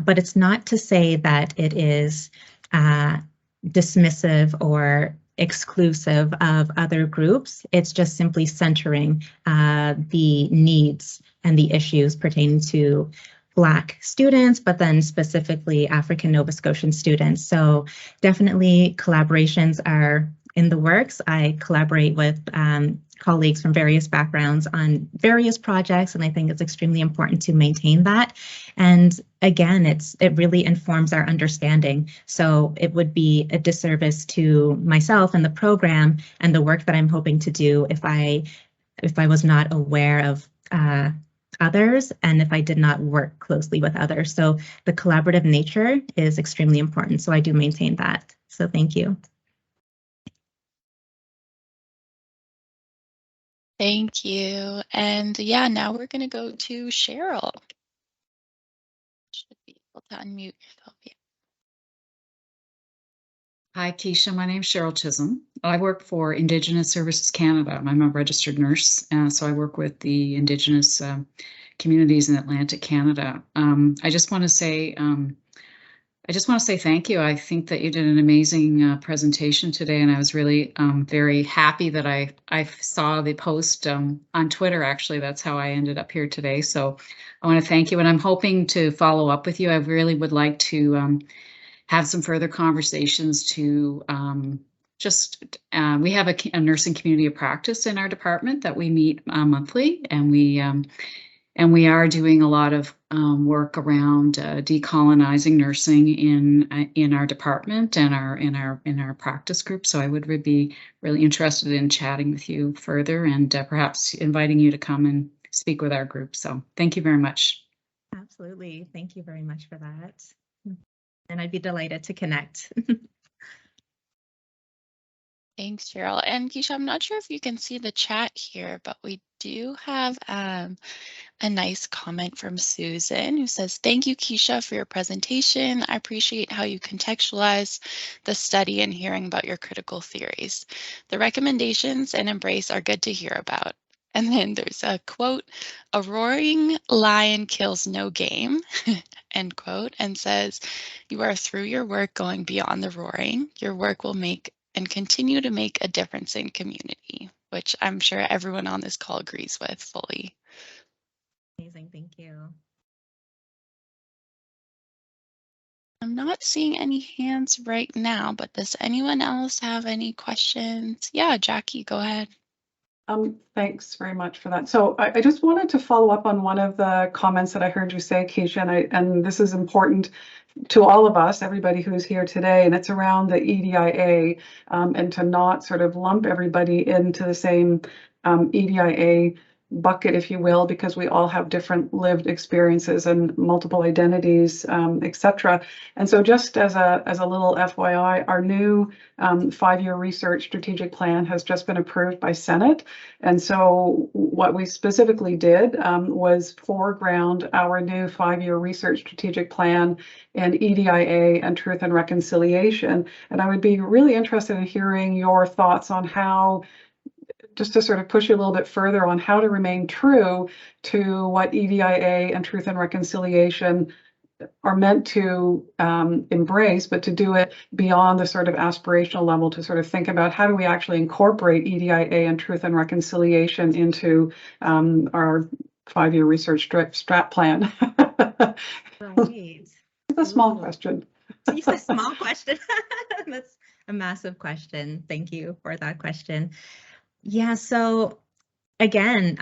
but it's not to say that it is dismissive or exclusive of other groups. It's just simply centering the needs and the issues pertaining to Black students, but then specifically African Nova Scotian students. So definitely collaborations are in the works. I collaborate with colleagues from various backgrounds on various projects, and I think it's extremely important to maintain that. And again, it really informs our understanding. So it would be a disservice to myself and the program and the work that I'm hoping to do if I was not aware of others and if I did not work closely with others. So the collaborative nature is extremely important. So I do maintain that. So thank you. Thank you. And yeah, now we're going to go to Cheryl. Should be able to unmute yourself. Yeah. Hi, Keisha. My name is Cheryl Chisholm. I work for Indigenous Services Canada. I'm a registered nurse, so I work with the Indigenous communities in Atlantic Canada. I just want to say thank you. I think that you did an amazing presentation today, and I was really very happy that I saw the post on Twitter. Actually, that's how I ended up here today. So I want to thank you, and I'm hoping to follow up with you. I really would like to have some further conversations to we have a nursing community of practice in our department that we meet monthly, and we are doing a lot of work around decolonizing nursing in our department and in our practice group. So I would be really interested in chatting with you further and perhaps inviting you to come and speak with our group. So thank you very much. Absolutely. Thank you very much for that. And I'd be delighted to connect. Thanks, Cheryl. And Keisha, I'm not sure if you can see the chat here, but we do have a nice comment from Susan who says, "Thank you, Keisha, for your presentation. I appreciate how you contextualize the study and hearing about your critical theories. The recommendations and embrace are good to hear about." And then there's a quote, "A roaring lion kills no game," end quote, and says, "You are through your work going beyond the roaring. Your work will make and continue to make a difference in community," which I'm sure everyone on this call agrees with fully. Amazing, thank you. I'm not seeing any hands right now, but does anyone else have any questions? Yeah, Jackie, go ahead. Thanks very much for that. So I just wanted to follow up on one of the comments that I heard you say, Keisha, and this is important to all of us, everybody who's here today, and it's around the EDIA and to not sort of lump everybody into the same EDIA bucket, if you will, because we all have different lived experiences and multiple identities, etc. And so just as a little FYI, our new 5-year research strategic plan has just been approved by Senate. And so what we specifically did was foreground our new 5-year research strategic plan and EDIA and truth and reconciliation. And I would be really interested in hearing your thoughts on how, just to sort of push you a little bit further on how to remain true to what EDIA and truth and reconciliation are meant to embrace, but to do it beyond the sort of aspirational level, to sort of think about how do we actually incorporate EDIA and truth and reconciliation into our 5-year research strat plan. Right. It's a small question. It's a small question. That's a massive question. Thank you for that question. Yeah, so again,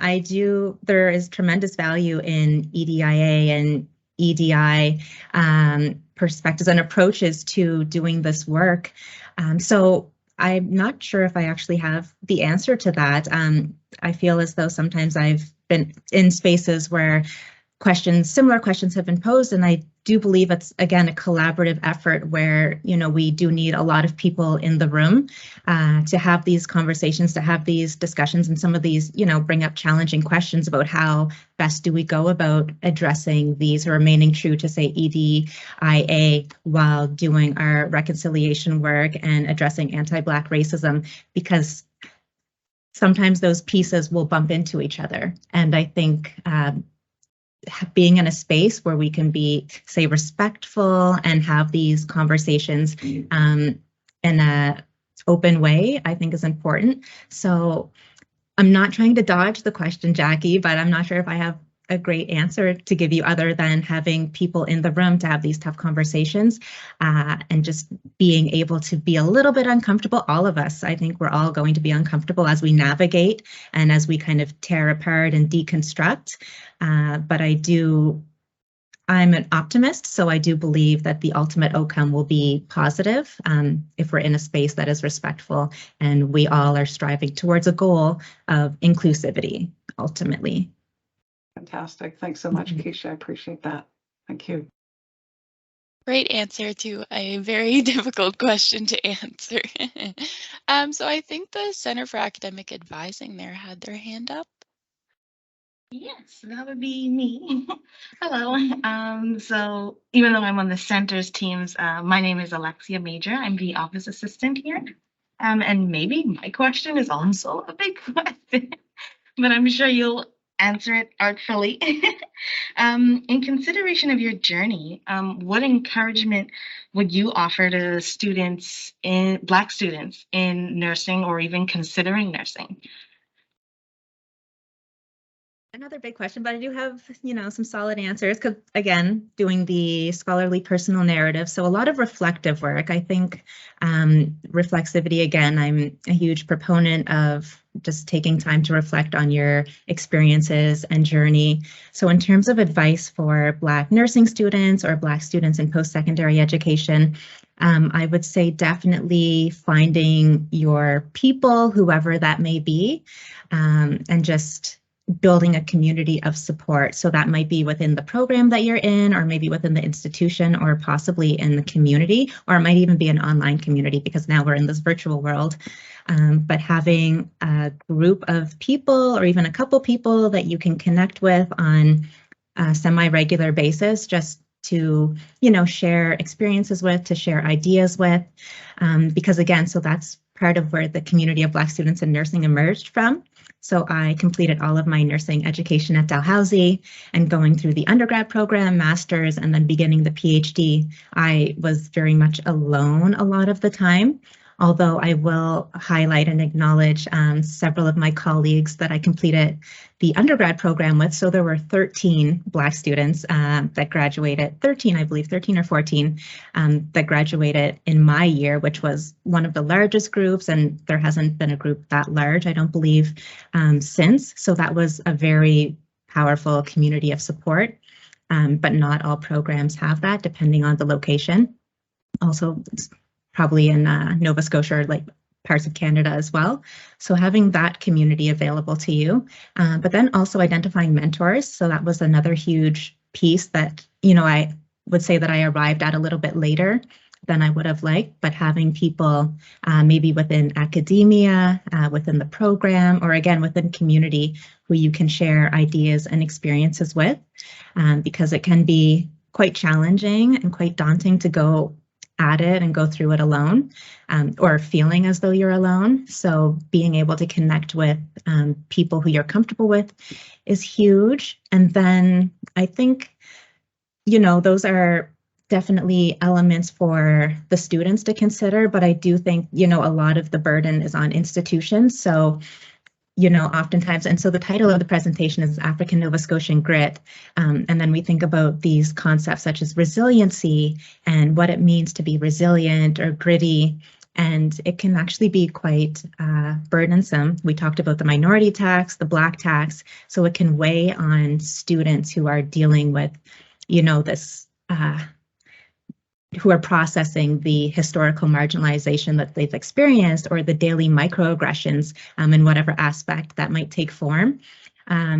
there is tremendous value in EDIA and EDI perspectives and approaches to doing this work. So I'm not sure if I actually have the answer to that. I feel as though sometimes I've been in spaces where similar questions have been posed, and I do believe it's, again, a collaborative effort where, we do need a lot of people in the room to have these conversations, to have these discussions, and some of these, bring up challenging questions about how best do we go about addressing these or remaining true to, say, EDIA while doing our reconciliation work and addressing anti-Black racism, because sometimes those pieces will bump into each other. And I think being in a space where we can be, say, respectful and have these conversations in an open way, I think is important. So I'm not trying to dodge the question, Jackie, but I'm not sure if I have a great answer to give you other than having people in the room to have these tough conversations and just being able to be a little bit uncomfortable. All of us, I think we're all going to be uncomfortable as we navigate and as we kind of tear apart and deconstruct. But I'm an optimist, so I do believe that the ultimate outcome will be positive if we're in a space that is respectful and we all are striving towards a goal of inclusivity, ultimately. Fantastic. Thanks so much, Keisha. I appreciate that. Thank you. Great answer to a very difficult question to answer. So I think the Center for Academic Advising there had their hand up. Yes, that would be me. Hello. So even though I'm on the center's teams, my name is Alexia Major. I'm the office assistant here. And maybe my question is also a big question, but I'm sure you'll answer it artfully. In consideration of your journey, what encouragement would you offer to students Black students in nursing or even considering nursing? Another big question, but I do have, some solid answers because, again, doing the scholarly personal narrative. So a lot of reflective work. I think reflexivity, again, I'm a huge proponent of just taking time to reflect on your experiences and journey. So in terms of advice for Black nursing students or Black students in post-secondary education, I would say definitely finding your people, whoever that may be, and just building a community of support. So that might be within the program that you're in, or maybe within the institution, or possibly in the community, or it might even be an online community because now we're in this virtual world. But having a group of people or even a couple people that you can connect with on a semi-regular basis, just to, share experiences with, to share ideas with, because again, so that's part of where the community of Black students in nursing emerged from. So I completed all of my nursing education at Dalhousie, and going through the undergrad program, master's, and then beginning the PhD, I was very much alone a lot of the time. Although I will highlight and acknowledge several of my colleagues that I completed the undergrad program with. So there were 13 Black students that graduated, 13, I believe, 13 or 14 that graduated in my year, which was one of the largest groups. And there hasn't been a group that large, I don't believe, since. So that was a very powerful community of support. But not all programs have that, depending on the location. Also, probably in Nova Scotia, or like parts of Canada as well. So having that community available to you, but then also identifying mentors. So that was another huge piece that, I would say that I arrived at a little bit later than I would have liked, but having people maybe within academia, within the program, or again, within community who you can share ideas and experiences with, because it can be quite challenging and quite daunting to go at it and go through it alone, or feeling as though you're alone. So being able to connect with people who you're comfortable with is huge. And then I think, those are definitely elements for the students to consider, but I do think, a lot of the burden is on institutions. So oftentimes, and so the title of the presentation is African Nova Scotian Grit. And then we think about these concepts such as resiliency and what it means to be resilient or gritty. And it can actually be quite burdensome. We talked about the minority tax, the Black tax. So it can weigh on students who are dealing with, this who are processing the historical marginalization that they've experienced, or the daily microaggressions in whatever aspect that might take form.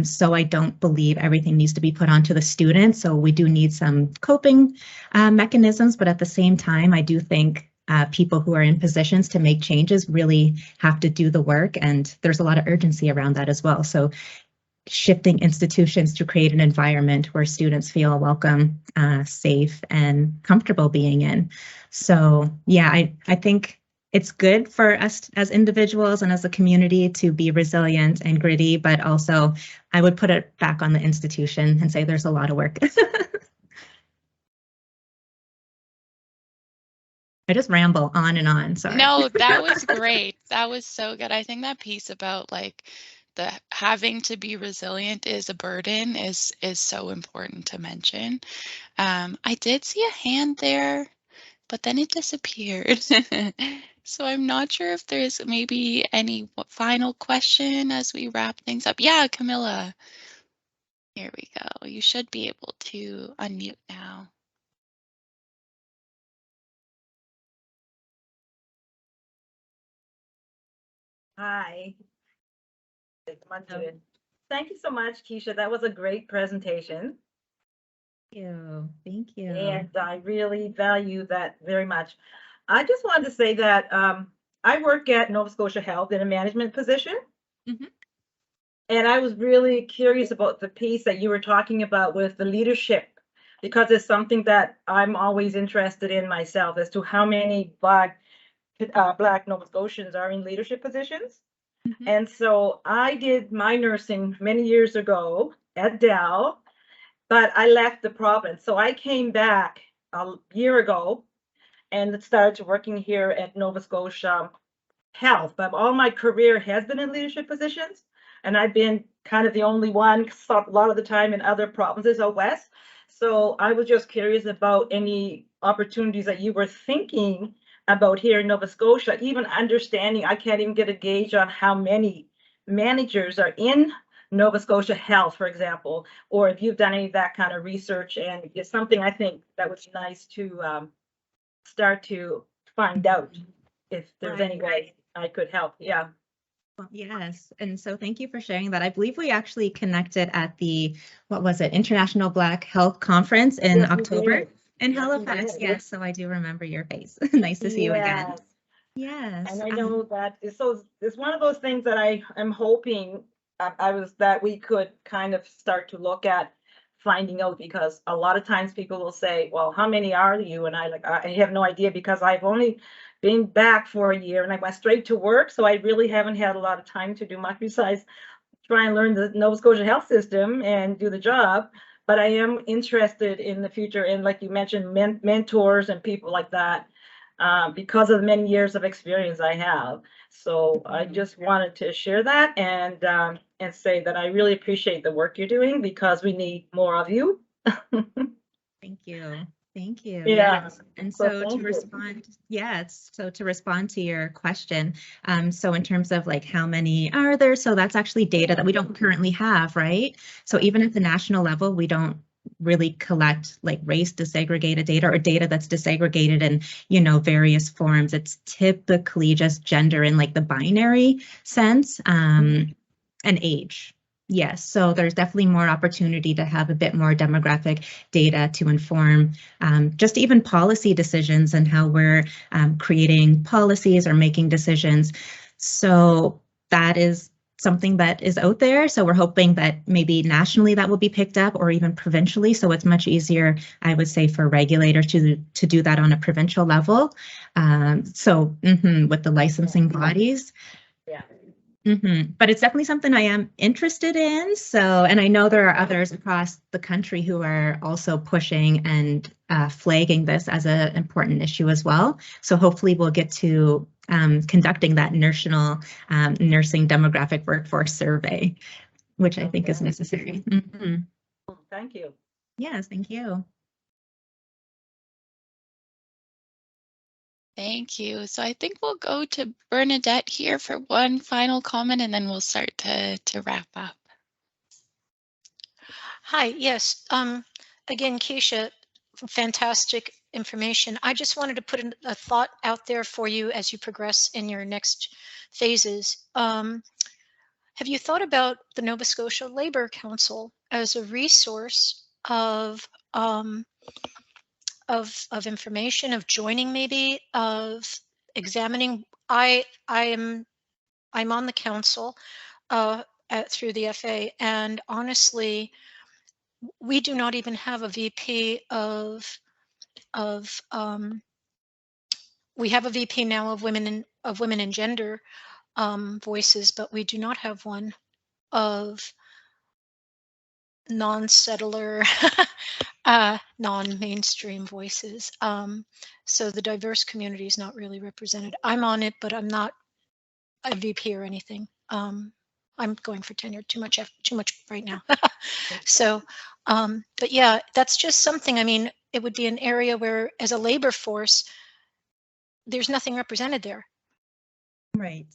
So I don't believe everything needs to be put onto the students. So we do need some coping mechanisms, but at the same time, I do think people who are in positions to make changes really have to do the work, and there's a lot of urgency around that as well. So shifting institutions to create an environment where students feel welcome, safe, and comfortable being in. So yeah, I think it's good for us as individuals and as a community to be resilient and gritty, but also I would put it back on the institution and say there's a lot of work. I just ramble on and on, sorry. No, that was great. That was so good. I think that piece about like the having to be resilient is a burden is so important to mention. I did see a hand there, but then it disappeared. So I'm not sure if there's maybe any final question as we wrap things up. Yeah, Camilla. Here we go. You should be able to unmute now. Hi. Thank you so much, Keisha. That was a great presentation. Thank you. Thank you. And I really value that very much. I just wanted to say that I work at Nova Scotia Health in a management position. Mhm. And I was really curious about the piece that you were talking about with the leadership, because it's something that I'm always interested in myself as to how many Black Nova Scotians are in leadership positions. Mhm. And so I did my nursing many years ago at Dal, but I left the province. So I came back a year ago and started working here at Nova Scotia Health. But all my career has been in leadership positions, and I've been kind of the only one a lot of the time in other provinces out west. So I was just curious about any opportunities that you were thinking about here in Nova Scotia, even understanding, I can't even get a gauge on how many managers are in Nova Scotia Health, for example, or if you've done any of that kind of research. And it's something I think that would be nice to start to find out if there's any way I could help. Yeah. Well, yes. And so thank you for sharing that. I believe we actually connected at the, what was it, International Black Health Conference in Yes, we October did. in Yes, we Halifax. did. Yes. So I do remember your face. Nice to see you again. Yes. Yes. And I know that it's one of those things that I am hoping that we could kind of start to look at finding out, because a lot of times people will say, well, how many are you? And I have no idea, because I've only been back for a year and I went straight to work. So I really haven't had a lot of time to do much besides try and learn the Nova Scotia health system and do the job. But I am interested in the future, and like you mentioned, mentors and people like that, because of the many years of experience I have. So I just wanted to share that and say that I really appreciate the work you're doing, because we need more of you. Thank you. Thank you. Yeah. Yes. And So so thank to you. respond, yes. So to respond to your question, so in terms of like how many are there? So that's actually data that we don't currently have, right? So even at the national level, we don't really collect like race disaggregated data or data that's disaggregated in, you know, various forms. It's typically just gender in like the binary sense, and age. Yes, so there's definitely more opportunity to have a bit more demographic data to inform just even policy decisions and how we're creating policies or making decisions. So that is something that is out there. So we're hoping that maybe nationally that will be picked up, or even provincially. So it's much easier, I would say, for regulators to do that on a provincial level. With the licensing bodies. Yeah. But it's definitely something I am interested in. So, and I know there are others across the country who are also pushing and flagging this as an important issue as well. So hopefully we'll get to conducting that national nursing demographic workforce survey, which I think is necessary. Thank you. Yes, thank you. Thank you. So I think we'll go to Bernadette here for one final comment, and then we'll start to wrap up. Hi, yes. Again, Keisha, fantastic information. I just wanted to put a thought out there for you as you progress in your next phases. Have you thought about the Nova Scotia Labor Council as a resource of information, of joining, maybe of examining? I'm on the council through the FA, and honestly, we do not even have a VP of we have a VP now of women and gender voices, but we do not have one of non-settler non-mainstream voices. So the diverse community is not really represented. I'm on it, but I'm not a VP or anything. I'm I'm going for tenure, too much right now. So, but yeah, that's just something, I mean, it would be an area where as a labor force, there's nothing represented there. Right.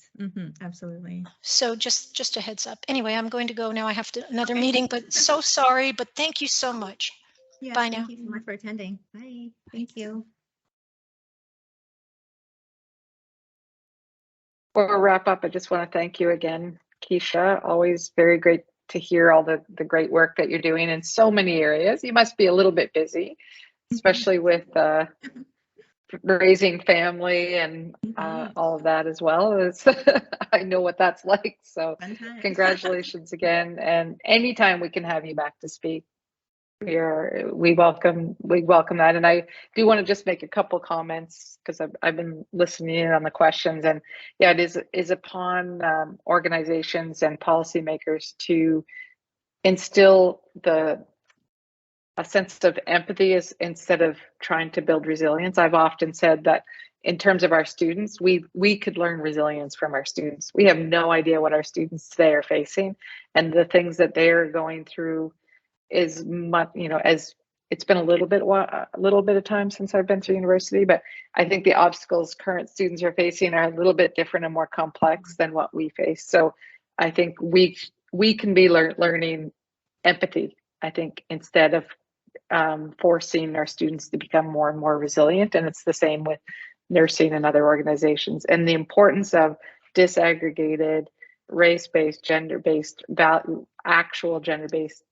Absolutely. So just a heads up. Anyway, I'm going to go now. I have another meeting, but so sorry, but thank you so much. Yeah, Bye now. Thank you so much for attending. Bye. Thank you. Before we wrap up, I just want to thank you again, Keisha. Always very great to hear all the great work that you're doing in so many areas. You must be a little bit busy, especially with raising family and all of that as well. I know what that's like. So congratulations again. And anytime we can have you back to speak, we welcome that. And I do want to just make a couple comments because I've been listening in on the questions, and yeah, it is upon organizations and policymakers to instill a sense of empathy instead of trying to build resilience. I've often said that in terms of our students, we could learn resilience from our students. We have no idea what our students today are facing, and the things that they are going through is much, as it's been a little bit of time since I've been through university, but I think the obstacles current students are facing are a little bit different and more complex than what we face. So I think we can be learning empathy, I think, instead of forcing our students to become more and more resilient. And it's the same with nursing and other organizations. And the importance of disaggregated, race-based, gender-based, actual gender-based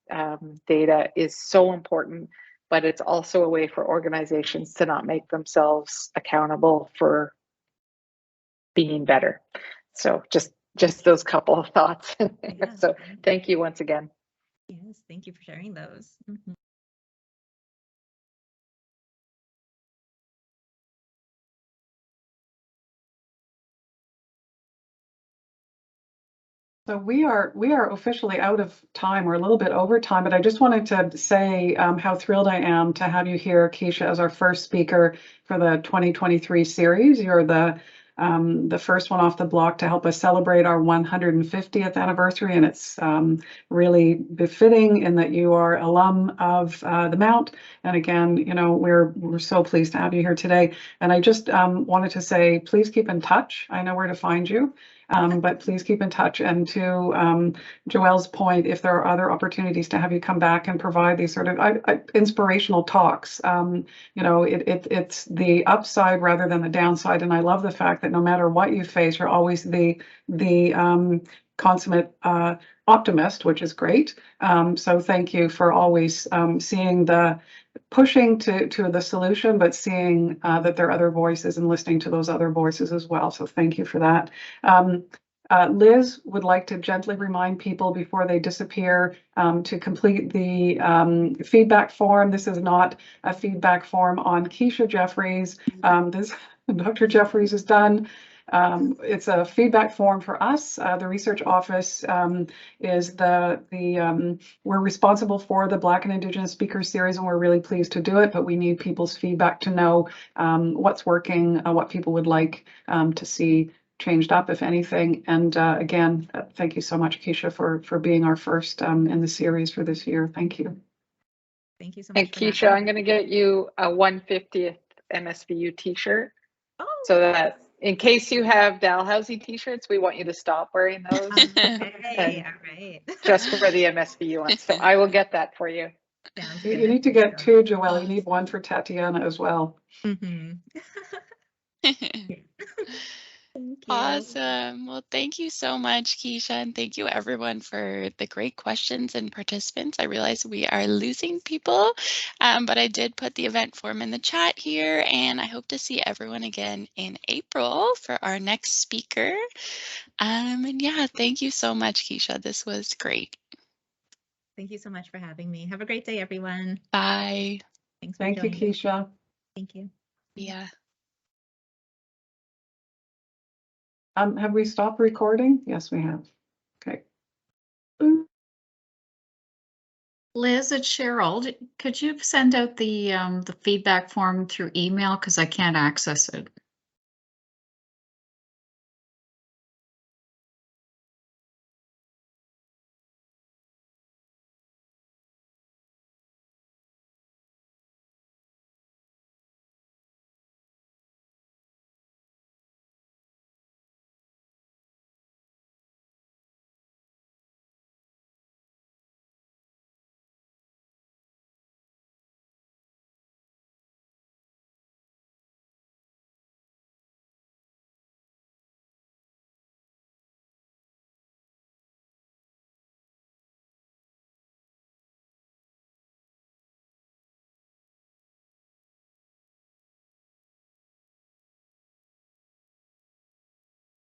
data is so important, but it's also a way for organizations to not make themselves accountable for being better. So just those couple of thoughts. Yeah. So thank you once again. Yes, thank you for sharing those. So we are officially out of time. We're a little bit over time, but I just wanted to say how thrilled I am to have you here, Keisha, as our first speaker for the 2023 series. You're the first one off the block to help us celebrate our 150th anniversary, and it's really befitting in that you are alum of the Mount. And again, we're so pleased to have you here today. And I just wanted to say, please keep in touch. I know where to find you. But please keep in touch. And to Joelle's point, if there are other opportunities to have you come back and provide these sort of inspirational talks, it's the upside rather than the downside. And I love the fact that no matter what you face, you're always the consummate optimist, which is great. So thank you for always seeing pushing to the solution, but seeing that there are other voices and listening to those other voices as well. So thank you for that. Liz would like to gently remind people before they disappear to complete the feedback form. This is not a feedback form on Keisha Jefferies. Dr. Jefferies is done. It's a feedback form for us. The research office is we're responsible for the Black and Indigenous Speaker Series, and we're really pleased to do it, but we need people's feedback to know what's working, what people would like to see changed up, if anything. And again, thank you so much, Keisha, for being our first in the series for this year. Thank you. Thank you so much. And Keisha, I'm going to get you a 150th MSVU t-shirt. Oh. So that in case you have Dalhousie t-shirts, we want you to stop wearing those. Okay, all right. Just for the MSVU ones. So I will get that for you. You need to get two, Joelle. You need one for Tatiana as well. Thank you. Awesome. Well, thank you so much, Keisha, and thank you everyone for the great questions and participants. I realize we are losing people, but I did put the event form in the chat here, and I hope to see everyone again in April for our next speaker. And yeah, thank you so much, Keisha. This was great. Thank you so much for having me. Have a great day, everyone. Bye. Thanks for Thank you, joining. Keisha. Thank you. Yeah. Have we stopped recording? Yes, we have. Okay. Liz, it's Cheryl. Could you send out the feedback form through email, because I can't access it?